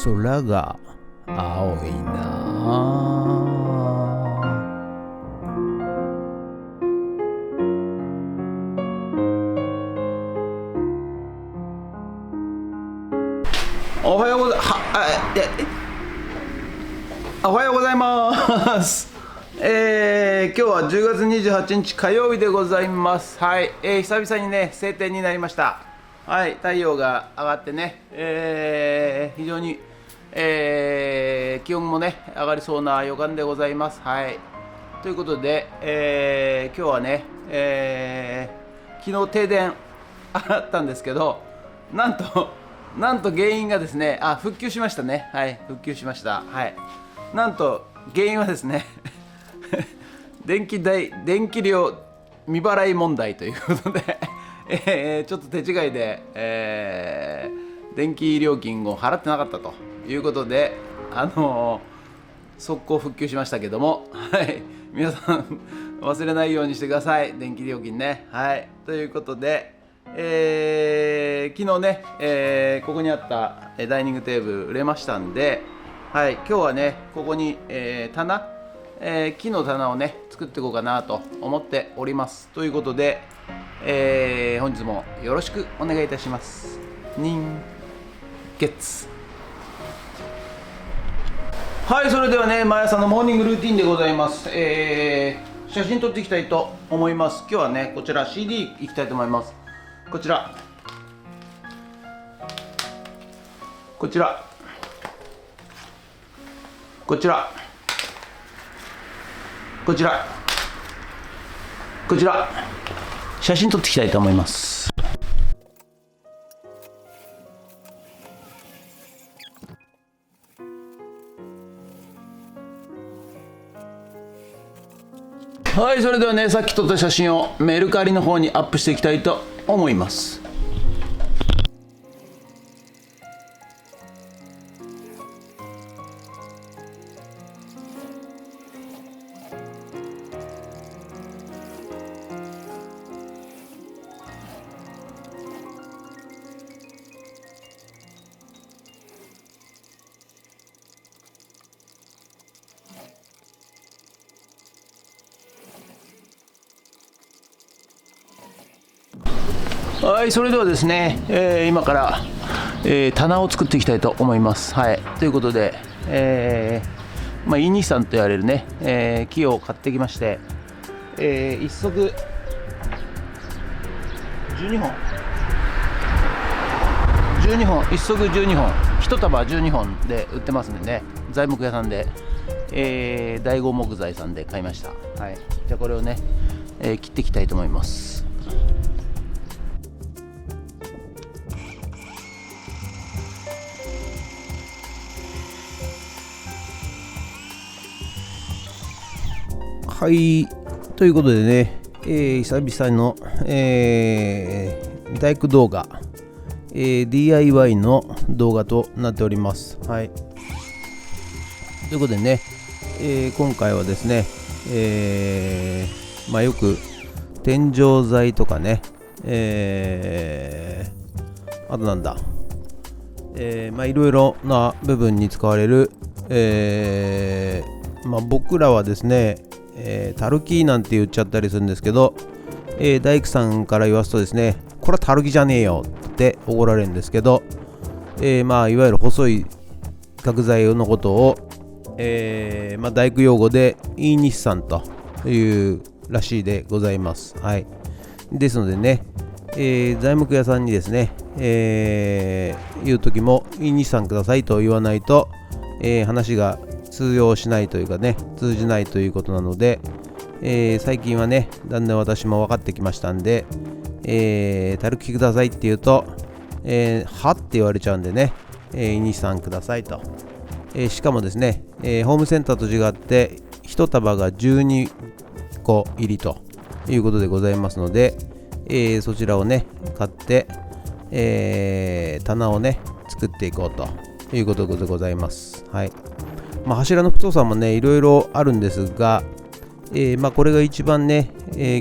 空が青いな。おはようございおはようございます。今日は10月28日火曜日でございます。はい、久々にね晴天になりました。はい、太陽が上がってね、非常に、気温もね上がりそうな予感でございます。はい、ということで、今日はね、昨日停電あったんですけど、なんと原因がですね、復旧しましたね。はい、復旧しました。はい、なんと原因はですね電気料未払い問題ということで、ちょっと手違いで、電気料金を払ってなかったということで、速攻復旧しましたけども、はい、皆さん忘れないようにしてください、電気料金ね。はい、ということで、昨日ね、ここにあったダイニングテーブル売れましたんで、はい、今日はねここに、棚、木の棚をね作っていこうかなと思っております。ということで、本日もよろしくお願いいたします。人月。はい、それではね毎朝のモーニングルーティンでございます。写真撮っていきたいと思います。今日はねこちら CD いきたいと思います。こちら写真撮っていきたいと思います。はい、それではねさっき撮った写真をメルカリの方にアップしていきたいと思います。はい、それではですね、今から、棚を作っていきたいと思います。はい、ということで、イニさんと言われるね、木を買ってきまして、一足12本、一足12本、一束12本で売ってますんでね、材木屋さんで、第五木材さんで買いました。はい、じゃあこれをね、切っていきたいと思います。はい、ということでね、久々の、大工動画、DIY の動画となっております。はい、ということでね、今回はですね、よく天井材とかね、あとなんだ、いろいろな部分に使われる、僕らはですね、タルキなんて言っちゃったりするんですけど、大工さんから言わすとですね、これはタルキじゃねえよって怒られるんですけど、いわゆる細い角材のことを、大工用語でイーニッサンというらしいでございます。はい、ですのでね、材木屋さんにですね、言う時もイーニッサンくださいと言わないと、話が通用しないというかね、通じないということなので、最近はねだんだん私も分かってきましたんで、タルキくださいって言うと、はって言われちゃうんでね、イニさんくださいと、しかもですね、ホームセンターと違って1束が12個入りということでございますので、そちらをね買って、棚をね作っていこうということでございます。はい、柱の太さもねいろいろあるんですが、これが一番ね、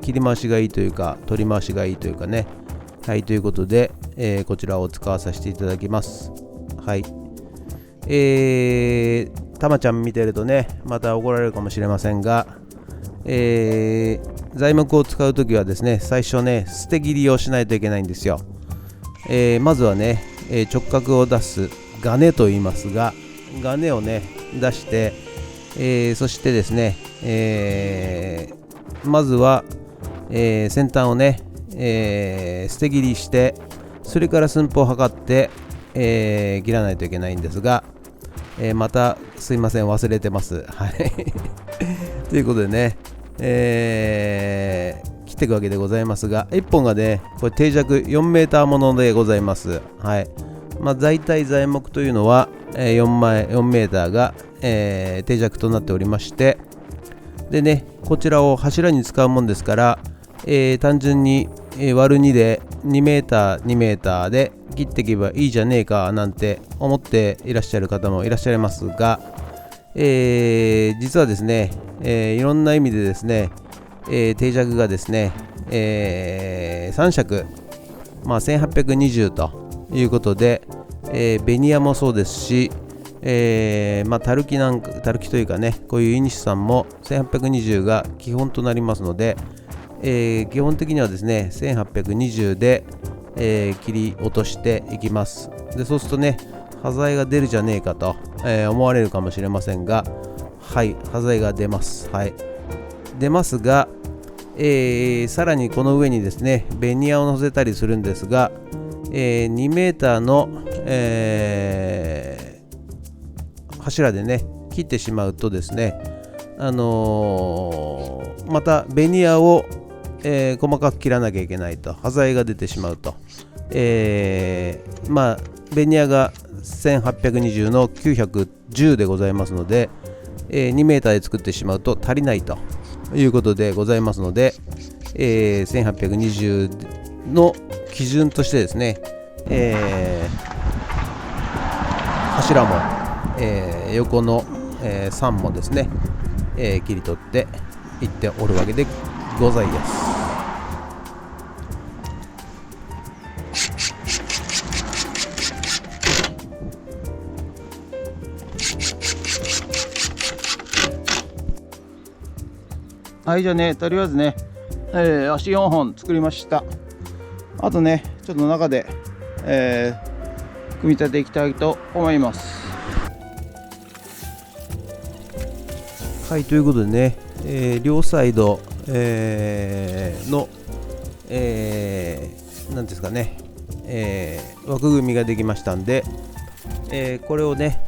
切り回しがいいというか取り回しがいいというかね。はい、ということで、こちらを使わさせていただきます。はい、たまちゃん見てるとね、また怒られるかもしれませんが、材木を使うときはですね、最初ね、捨て切りをしないといけないんですよ。まずはね、直角を出すガネと言いますが、ガネをね、出して、そしてですね、まずは、先端をね、捨て切りして、それから寸法を測って、切らないといけないんですが、またすいません、忘れてます。はいということでね、切っていくわけでございますが、1本がね、これ定着4メーターものでございます。はい。大体材木というのは、4メーターが、定着となっておりまして、でね、こちらを柱に使うもんですから、単純に、割る2で2メーター2メーターで切っていけばいいじゃねえかなんて思っていらっしゃる方もいらっしゃいますが、実はですね、いろんな意味でですね、定着がですね、3尺、1820ということで、ベニヤもそうですし、たるきというかね、こういうイニシュさんも1820が基本となりますので、基本的にはですね1820で、切り落としていきます。でそうするとね、端材が出るじゃねえかと、思われるかもしれませんが、はい、端材が出ます。はい、出ますが、さらにこの上にですねベニヤを乗せたりするんですが、2メーターの、柱でね切ってしまうとですね、またベニヤを細かく切らなきゃいけないと、端材が出てしまうと、ベニヤが1820の910でございますので、2メーターで作ってしまうと足りないということでございますので、1820の基準としてですね、柱も、横の、3もですね、切り取っていっておるわけでございます。はい、じゃあね、とりあえずね、足4本作りました。あとね、ちょっと中で、組み立てていきたいと思います。はい、ということでね、両サイド、の、なんですかね、枠組みができましたんで、これをね、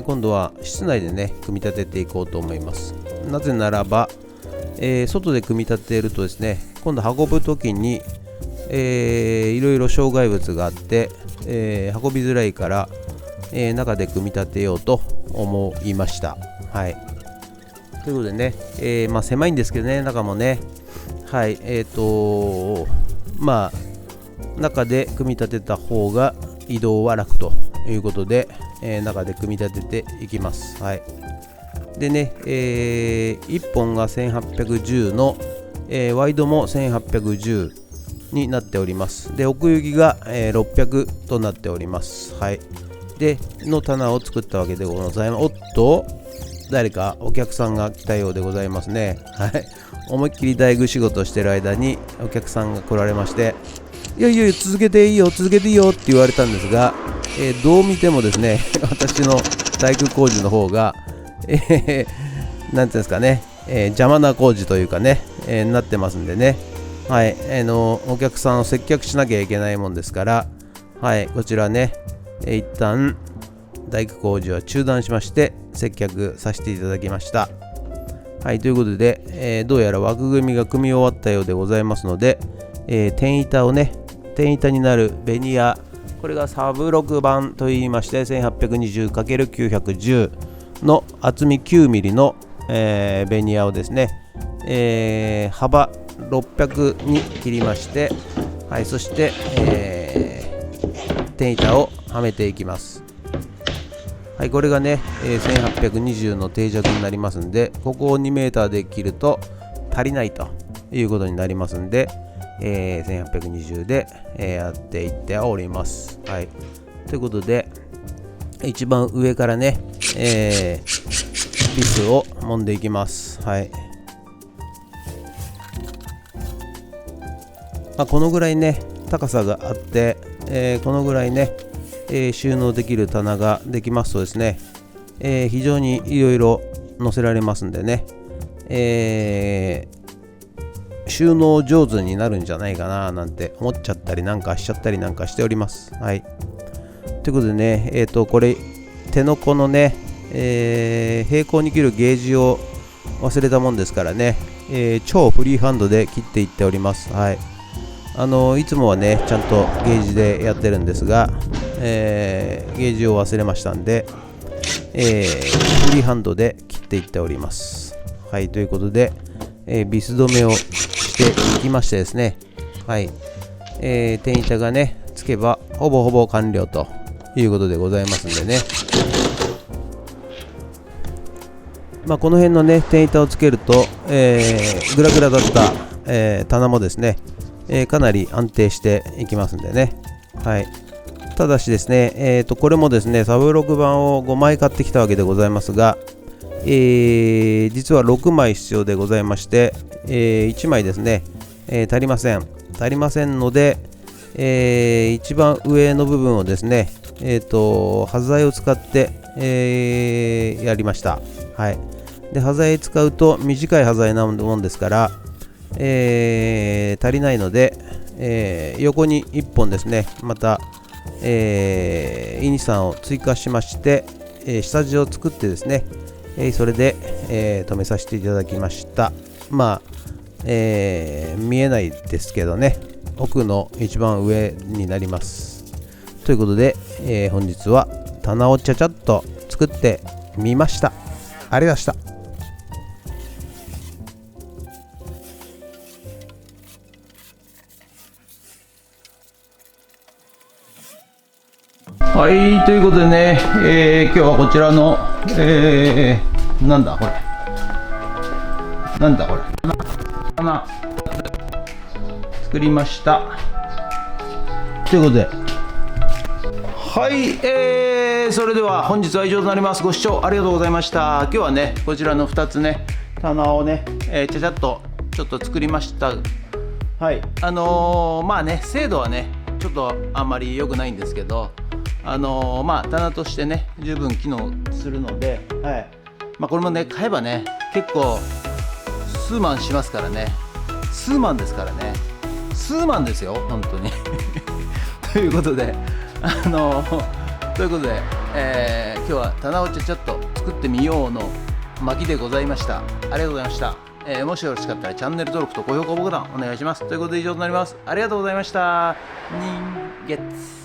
今度は室内でね組み立てていこうと思います。なぜならば、外で組み立てるとですね、今度運ぶときに、いろいろ障害物があって、運びづらいから、中で組み立てようと思いました。はい、ということでね、狭いんですけどね、中もね、はい、中で組み立てた方が移動は楽ということで、中で組み立てていきます。はい、でね、1本が1810の、ワイドも1810になっております。で、奥行きが、600となっております。はい、での棚を作ったわけでございます。おっと、誰かお客さんが来たようでございますね。はい、思いっきり大工仕事してる間にお客さんが来られまして、いやいや続けていいよ続けていいよって言われたんですが、どう見てもですね私の大工工事の方が、なんていうんですかね、邪魔な工事というかね、なってますんでね、はい、お客さんを接客しなきゃいけないもんですから、はい、こちらね、一旦大工工事は中断しまして接客させていただきました。はい、ということで、どうやら枠組みが組み終わったようでございますので、天板をね、天板になるベニヤ、これがサブ6番といいまして 1820×910 の厚み 9mm の、ベニヤをですね、幅600に切りまして、はい、そして、天板をはめていきます。はい、これがね、1820の定着になりますんで、ここを 2m で切ると足りないということになりますんで、1820で、やっていっております。はい、ということで、一番上からね、ビスを揉んでいきます。はい。このぐらいね高さがあって、このぐらいね、収納できる棚ができますとですね、非常にいろいろ載せられますんでね、収納上手になるんじゃないかななんて思っちゃったりなんかしちゃったりなんかしております。はい。ということでね、これ手のこのね、平行に切るゲージを忘れたもんですからね、超フリーハンドで切っていっております。はい。いつもはねちゃんとゲージでやってるんですが、ゲージを忘れましたんで、フリーハンドで切っていっております。はい。ということで、ビス止めをしていきましてですね、はい。天板がねつけばほぼほぼ完了ということでございますんでね、この辺のね天板をつけると、グラグラだった、棚もですね、かなり安定していきますんでね。はい。ただしですね、これもですねサブ6番を5枚買ってきたわけでございますが、実は6枚必要でございまして、1枚ですね、足りませんので、一番上の部分をですね、端材を使って、やりました。はい。で端材使うと短い端材なもんですから、足りないので、横に1本ですねまた、イニさんを追加しまして、下地を作ってですね、それで、止めさせていただきました。見えないですけどね、奥の一番上になります。ということで、本日は棚をちゃちゃっと作ってみました。ありがとうございました。はい、ということでね、今日はこちらの、なんだこれ棚作りました。ということで、はい、それでは本日は以上となります。ご視聴ありがとうございました。今日はねこちらの2つね棚をね、ちゃちゃっとちょっと作りました。はい。精度はねちょっとあんまり良くないんですけど、棚としてね十分機能するので、はい。これもね買えばね結構数万しますからね。数万ですからね。数万ですよ本当にということで今日は棚をちゃちゃっと作ってみようの巻でございました。ありがとうございました。もしよろしかったらチャンネル登録と高評価ボタンお願いします。ということで以上となります。ありがとうございました。人月